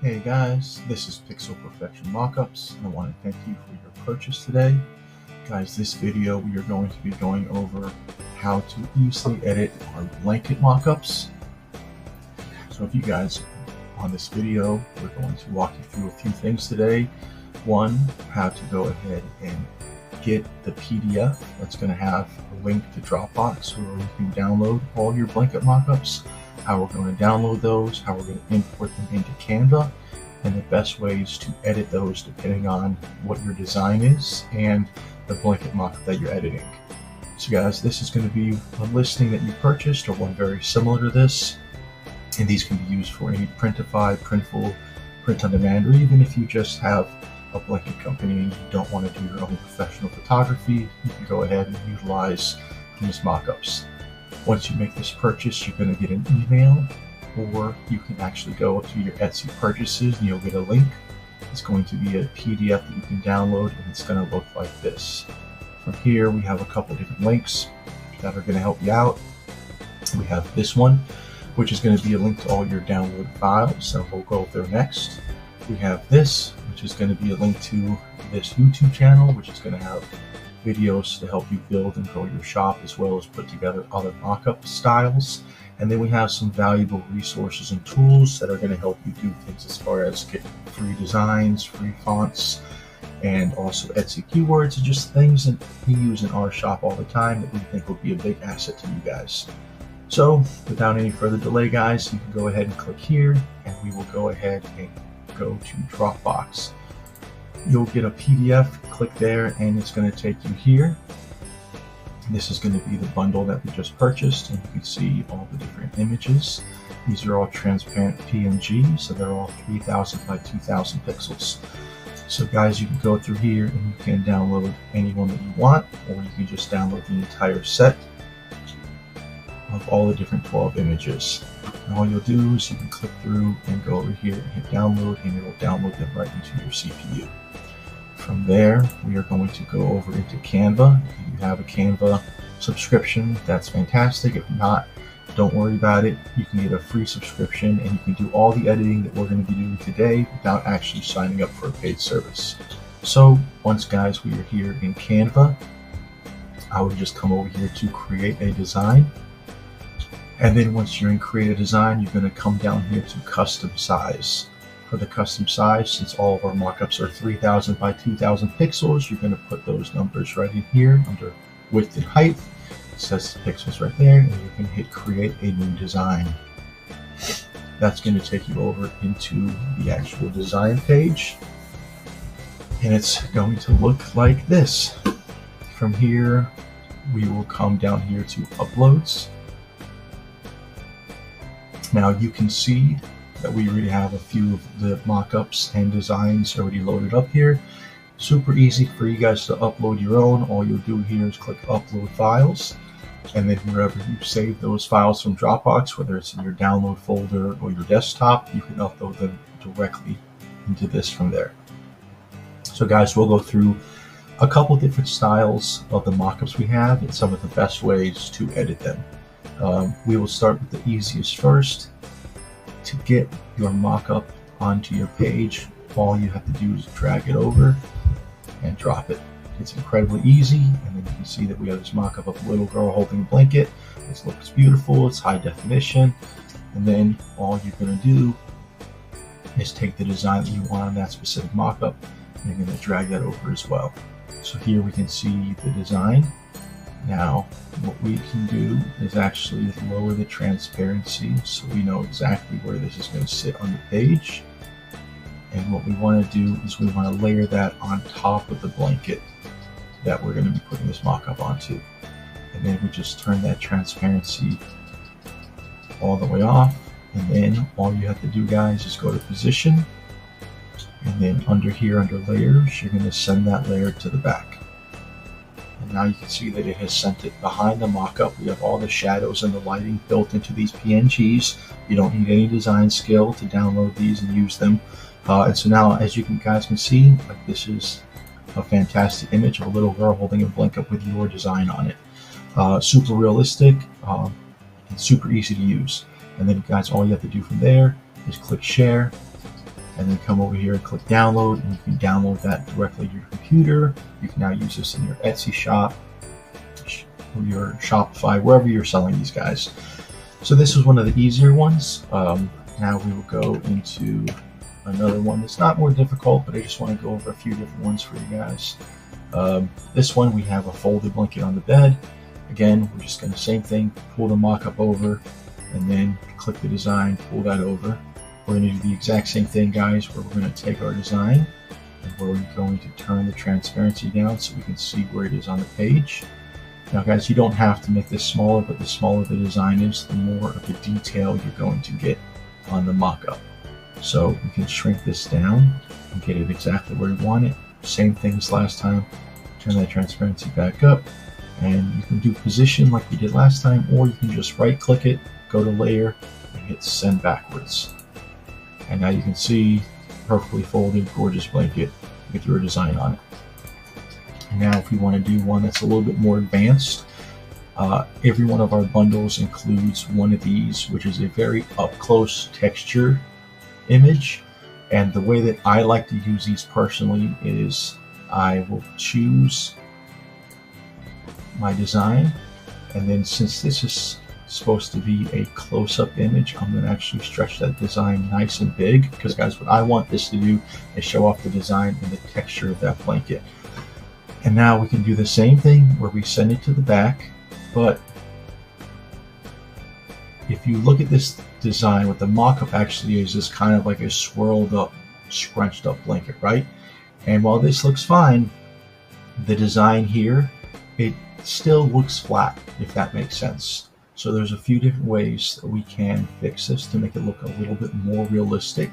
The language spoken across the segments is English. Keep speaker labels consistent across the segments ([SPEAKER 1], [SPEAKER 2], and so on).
[SPEAKER 1] Hey guys, this is Pixel Perfection Mockups, and I want to thank you for your purchase today. Guys, this video we are going to be going over how to easily edit our blanket mockups. So if you guys on this video, we're going to walk you through a few things today. One, how to go ahead and get the PDF that's going to have a link to Dropbox where you can download all your blanket mockups, how we're going to download those, how we're going to import them into Canva, and the best ways to edit those depending on what your design is and the blanket mockup that you're editing. So guys, this is going to be a listing that you purchased or one very similar to this, and these can be used for any printify, printful, print on demand, or even if you just have a blanket company and you don't want to do your own professional photography, you can go ahead and utilize these mockups. Once you make this purchase, you're going to get an email, or you can actually go to your Etsy purchases and you'll get a link. It's going to be a PDF that you can download, and it's going to look like this. From here, we have a couple different links that are going to help you out. We have this one, which is going to be a link to all your download files, so we'll go there next. We have this, which is going to be a link to this YouTube channel, which is going to have videos to help you build and grow your shop, as well as put together other mockup styles. And then we have some valuable resources and tools that are going to help you do things as far as getting free designs, free fonts, and also Etsy keywords, and just things that we use in our shop all the time that we think will be a big asset to you guys. So without any further delay, guys, you can go ahead and click here, and we will go ahead and go to Dropbox. You'll get a PDF, click there, and it's going to take you here. This is going to be the bundle that we just purchased, and you can see all the different images. These are all transparent PNG, so they're all 3000 by 2000 pixels. So guys, you can go through here and you can download any one that you want, or you can just download the entire set of all the different 12 images. And all you'll do is you can click through and go over here and hit download, and it will download them right into your CPU. From there, we are going to go over into Canva. If you have a Canva subscription, that's fantastic. If not, don't worry about it. You can get a free subscription, and you can do all the editing that we're going to be doing today without actually signing up for a paid service. So once, guys, we are here in Canva, I would just come over here to create a design. And then once you're in create a design, you're going to come down here to custom size. For the custom size, since all of our mockups are 3000 by 2000 pixels, you're going to put those numbers right in here under width and height. It says pixels right there, and you can hit create a new design. That's going to take you over into the actual design page, and it's going to look like this. From here, we will come down here to uploads. Now you can see that we already have a few of the mockups and designs already loaded up here. Super easy for you guys to upload your own. All you'll do here is click upload files, and then wherever you save those files from Dropbox, whether it's in your download folder or your desktop, you can upload them directly into this from there. So guys, we'll go through a couple different styles of the mockups we have and some of the best ways to edit them. We will start with the easiest first. To get your mockup onto your page, all you have to do is drag it over and drop it. It's incredibly easy, and then you can see that we have this mockup of a little girl holding a blanket. This looks beautiful, it's high definition, and then all you're going to do is take the design that you want on that specific mockup, and you're going to drag that over as well. So here we can see the design. Now, what we can do is actually lower the transparency so we know exactly where this is going to sit on the page. And what we want to do is we want to layer that on top of the blanket that we're going to be putting this mock-up onto. And then we just turn that transparency all the way off. And then all you have to do, guys, is go to position. And then under here, under layers, you're going to send that layer to the back. And now you can see that it has sent it behind the mockup. We have all the shadows and the lighting built into these PNGs. You don't need any design skill to download these and use them. And so now, as you guys can see, like, this is a fantastic image of a little girl holding a blanket with your design on it. Super realistic and super easy to use. And then, guys, all you have to do from there is click share, and then come over here and click download, and you can download that directly to your computer. You can now use this in your Etsy shop, or your Shopify, wherever you're selling these guys. So this was one of the easier ones. Now we will go into another one that's not more difficult, but I just want to go over a few different ones for you guys. This one, we have a folded blanket on the bed. Again, we're just going to, same thing, pull the mock-up over, and then click the design, pull that over. We're going to do the exact same thing, guys, where we're going to take our design, and we're going to turn the transparency down so we can see where it is on the page. Now, guys, you don't have to make this smaller, but the smaller the design is, the more of the detail you're going to get on the mock-up. So we can shrink this down and get it exactly where we want it. Same thing as last time. Turn that transparency back up, and you can do position like we did last time, or you can just right click it, go to layer, and hit send backwards. And now you can see perfectly folded, gorgeous blanket with your design on it. And now if we want to do one that's a little bit more advanced, every one of our bundles includes one of these, which is a very up-close texture image. And the way that I like to use these personally is I will choose my design, and then since this is supposed to be a close-up image, I'm going to actually stretch that design nice and big, because guys, what I want this to do is show off the design and the texture of that blanket. And now we can do the same thing where we send it to the back, but if you look at this design, what the mock-up actually is kind of like a swirled up, scrunched up blanket, right? And while this looks fine, the design here, it still looks flat, if that makes sense. So there's a few different ways that we can fix this to make it look a little bit more realistic.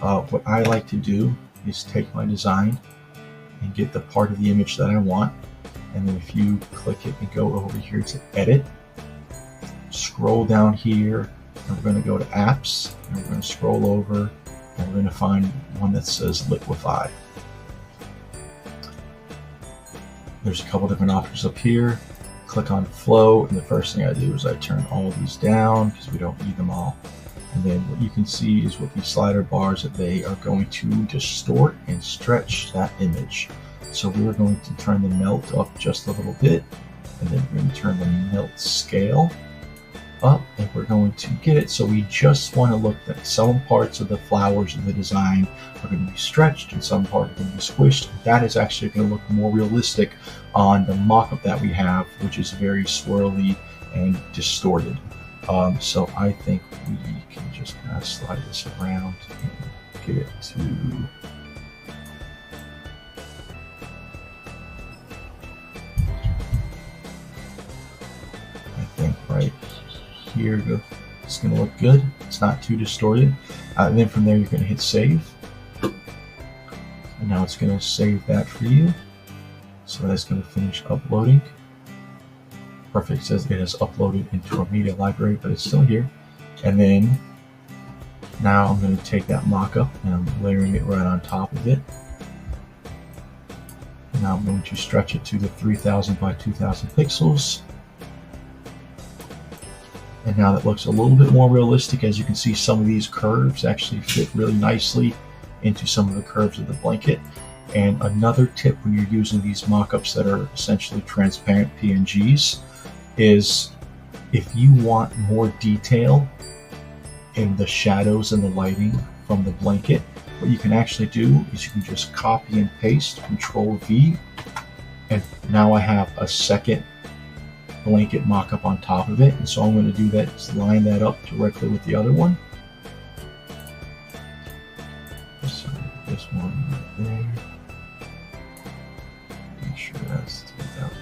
[SPEAKER 1] What I like to do is take my design and get the part of the image that I want, and then if you click it and go over here to edit, scroll down here, and we're going to go to apps, and we're going to scroll over, and we're going to find one that says liquify. There's a couple different options up here. Click on flow, and the first thing I do is I turn all these down because we don't need them all. And then what you can see is with these slider bars that they are going to distort and stretch that image. So we're going to turn the melt up just a little bit, and then we're going to turn the melt scale up, and we're going to get it so we just want to look that some parts of the flowers of the design are going to be stretched and some parts are going to be squished. That is actually going to look more realistic on the mock-up that we have, which is very swirly and distorted. So I think we can just kind of slide this around and get it to right here. It's going to look good. It's not too distorted. And then from there, you're going to hit save. And now it's going to save that for you. So that's going to finish uploading. Perfect. It says it has uploaded into our media library, but it's still here. And then now I'm going to take that mock-up and I'm layering it right on top of it. Now I'm going to stretch it to the 3000 by 2000 pixels. And now that looks a little bit more realistic. As you can see, some of these curves actually fit really nicely into some of the curves of the blanket. And another tip when you're using these mock-ups that are essentially transparent PNGs is if you want more detail in the shadows and the lighting from the blanket, what you can actually do is you can just copy and paste, Control V, and now I have a second blanket mock-up on top of it. And so I'm going to do that, is line that up directly with the other one. So this one right there. Make sure that's 3000.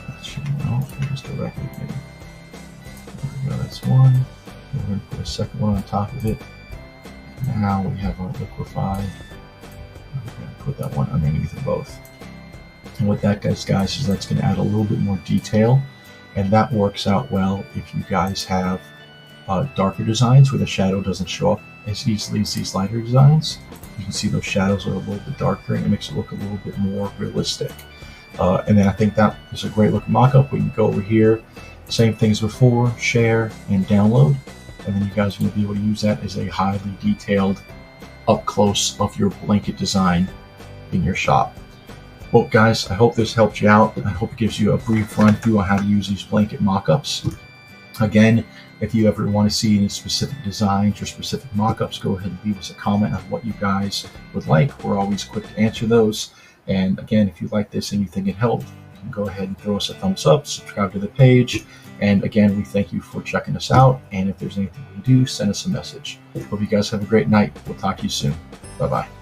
[SPEAKER 1] That should no, just directly in. There we go, that's one. We're going to put a second one on top of it. Now we have our liquefy. We're going to put that one underneath of both. And what that does, guys, is that's going to add a little bit more detail. And that works out well if you guys have darker designs where the shadow doesn't show up as easily as these lighter designs. You can see those shadows are a little bit darker, and it makes it look a little bit more realistic. And then I think that is a great looking mock-up. We can go over here Same things before, share and download, and then you guys are going to be able to use that as a highly detailed up close of your blanket design in your shop. Well, guys, I hope this helped you out. I hope it gives you a brief run through on how to use these blanket mock-ups. Again, if you ever want to see any specific designs or specific mock-ups, go ahead and leave us a comment on what you guys would like. We're always quick to answer those. And again, if you like this and you think it helped, you can go ahead and throw us a thumbs up, subscribe to the page. And again, we thank you for checking us out. And if there's anything we do, send us a message. Hope you guys have a great night. We'll talk to you soon. Bye-bye.